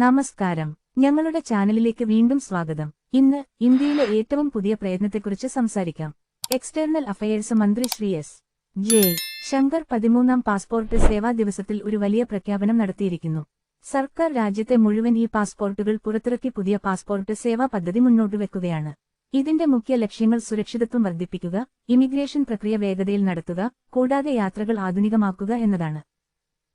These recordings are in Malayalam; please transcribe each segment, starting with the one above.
നമസ്കാരം, ഞങ്ങളുടെ ചാനലിലേക്ക് വീണ്ടും സ്വാഗതം. ഇന്ന് ഇന്ത്യയിലെ ഏറ്റവും പുതിയ പ്രയത്നത്തെക്കുറിച്ച് സംസാരിക്കാം. എക്സ്റ്റേണൽ അഫയേഴ്സ് മന്ത്രി ശ്രീ എസ്. ജെ. ശങ്കർ 13ാം പാസ്പോർട്ട് സേവാ ദിവസത്തിൽ ഒരു വലിയ പ്രഖ്യാപനം നടത്തിയിരിക്കുന്നു. സർക്കാർ രാജ്യത്തെ മുഴുവൻ ഈ പാസ്പോർട്ടുകൾ പുറത്തിറക്കി പുതിയ പാസ്പോർട്ട് സേവാ പദ്ധതി മുന്നോട്ടുവെക്കുകയാണ്. ഇതിന്റെ മുഖ്യ ലക്ഷ്യങ്ങൾ സുരക്ഷിതത്വം വർദ്ധിപ്പിക്കുക, ഇമിഗ്രേഷൻ പ്രക്രിയ വേഗതയിൽ നടത്തുക, കൂടാതെ യാത്രകൾ ആധുനികമാക്കുക എന്നതാണ്.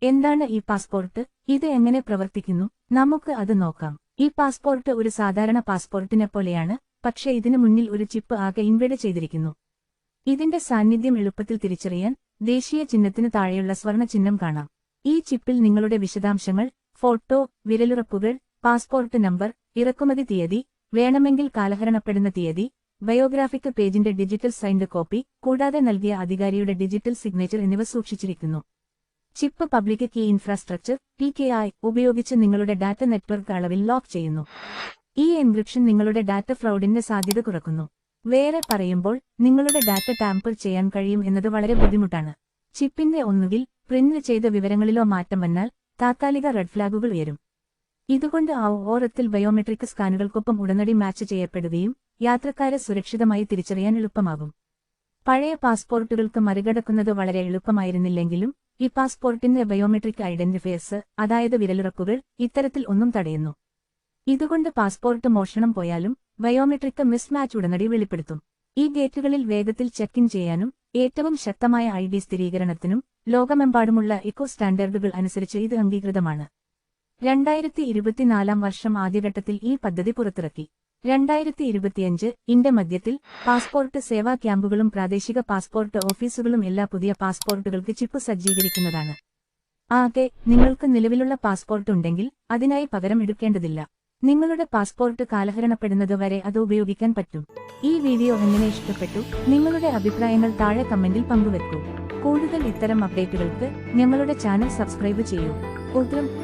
എന്താണ് ഈ പാസ്പോർട്ട്? ഇത് എങ്ങനെ പ്രവർത്തിക്കുന്നു? നമുക്ക് അത് നോക്കാം. ഈ പാസ്പോർട്ട് ഒരു സാധാരണ പാസ്പോർട്ടിനെ പോലെയാണ്, പക്ഷേ ഇതിനു മുന്നിൽ ഒരു ചിപ്പ് ആകെ ഇൻവെഡ് ചെയ്തിരിക്കുന്നു. ഇതിന്റെ സാന്നിധ്യം എളുപ്പത്തിൽ തിരിച്ചറിയാൻ ദേശീയ ചിഹ്നത്തിനു താഴെയുള്ള സ്വർണ്ണ ചിഹ്നം കാണാം. ഈ ചിപ്പിൽ നിങ്ങളുടെ വിശദാംശങ്ങൾ, ഫോട്ടോ, വിരലുറപ്പുകൾ, പാസ്പോർട്ട് നമ്പർ, ഇറക്കുമതി തീയതി, വേണമെങ്കിൽ കാലഹരണപ്പെടുന്ന തീയതി, ബയോഗ്രാഫിക് പേജിന്റെ ഡിജിറ്റൽ സൈൻഡ് കോപ്പി, കൂടാതെ നൽകിയ അധികാരിയുടെ ഡിജിറ്റൽ സിഗ്നേച്ചർ എന്നിവ സൂക്ഷിച്ചിരിക്കുന്നു. Chip public key infrastructure (PKI) ഉപയോഗിച്ച് നിങ്ങളുടെ ഡാറ്റ നെറ്റ്വർക്ക് അളവിൽ ലോക്ക് ചെയ്യുന്നു. ഈ എൻക്രിപ്ഷൻ നിങ്ങളുടെ ഡാറ്റ ഫ്രോഡിന്റെ സാധ്യത കുറക്കുന്നു. വേറെ പറയുമ്പോൾ, നിങ്ങളുടെ ഡാറ്റ ടാമ്പർ ചെയ്യാൻ കഴിയും എന്നത് വളരെ ബുദ്ധിമുട്ടാണ്. ചിപ്പിന്റെ ഒന്നുകിൽ പ്രിന്റ് ചെയ്ത വിവരങ്ങളിലോ മാറ്റം വന്നാൽ താത്കാലിക റെഡ് ഫ്ലാഗുകൾ ഉയരും. ഇതുകൊണ്ട് ഓരത്തിൽ ബയോമെട്രിക് സ്കാനുകൾക്കൊപ്പം ഉടനടി മാച്ച് ചെയ്യപ്പെടുകയും യാത്രക്കാരെ സുരക്ഷിതമായി തിരിച്ചറിയാൻ എളുപ്പമാകും. പഴയ പാസ്പോർട്ടുകൾക്ക് മറികടക്കുന്നത് വളരെ എളുപ്പമായിരുന്നില്ലെങ്കിലും ഈ പാസ്പോർട്ടിന്റെ ബയോമെട്രിക് ഐഡന്റിഫയേഴ്സ്, അതായത് വിരലുറപ്പുകൾ, ഇത്തരത്തിൽ ഒന്നും തടയുന്നു. ഇതുകൊണ്ട് പാസ്പോർട്ട് മോഷണം പോയാലും ബയോമെട്രിക് മിസ്മാച്ച് ഉടനടി വെളിപ്പെടുത്തും. ഈ ഗേറ്റുകളിൽ വേഗത്തിൽ ചെക്ക് ഇൻ ചെയ്യാനും ഏറ്റവും ശക്തമായ ID സ്ഥിരീകരണത്തിനും ലോകമെമ്പാടുമുള്ള ഇക്കോ സ്റ്റാൻഡേർഡുകൾ അനുസരിച്ച് ഇത് അംഗീകൃതമാണ്. 2024 വർഷം ആദ്യഘട്ടത്തിൽ ഈ പദ്ധതി പുറത്തിറക്കി. 2025 ന്റെ മധ്യത്തിൽ പാസ്പോർട്ട് സേവാ ക്യാമ്പുകളും പ്രാദേശിക പാസ്പോർട്ട് ഓഫീസുകളും എല്ലാ പുതിയ പാസ്പോർട്ടുകൾക്ക് ചിപ്പ് സജ്ജീകരിക്കുന്നതാണ്. ആകെ നിങ്ങൾക്ക് നിലവിലുള്ള പാസ്പോർട്ട് ഉണ്ടെങ്കിൽ അതിനായി പകരം എടുക്കേണ്ടതില്ല. നിങ്ങളുടെ പാസ്പോർട്ട് കാലഹരണപ്പെടുന്നതുവരെ അത് ഉപയോഗിക്കാൻ പറ്റും. ഈ വീഡിയോ എങ്ങനെ ഇഷ്ടപ്പെട്ടു? നിങ്ങളുടെ അഭിപ്രായങ്ങൾ താഴെ കമന്റിൽ പങ്കുവെക്കൂ. കൂടുതൽ ഇത്തരം അപ്ഡേറ്റുകൾക്ക് ഞങ്ങളുടെ ചാനൽ സബ്സ്ക്രൈബ് ചെയ്യൂ.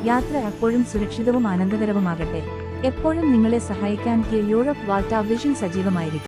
യാത്ര എപ്പോഴും സുരക്ഷിതവും ആനന്ദകരവുമാകട്ടെ. എപ്പോഴും നിങ്ങളെ സഹായിക്കാൻ യൂറോപ്പ് വാൾട്ട വിഷൻ സജീവമായിരിക്കും.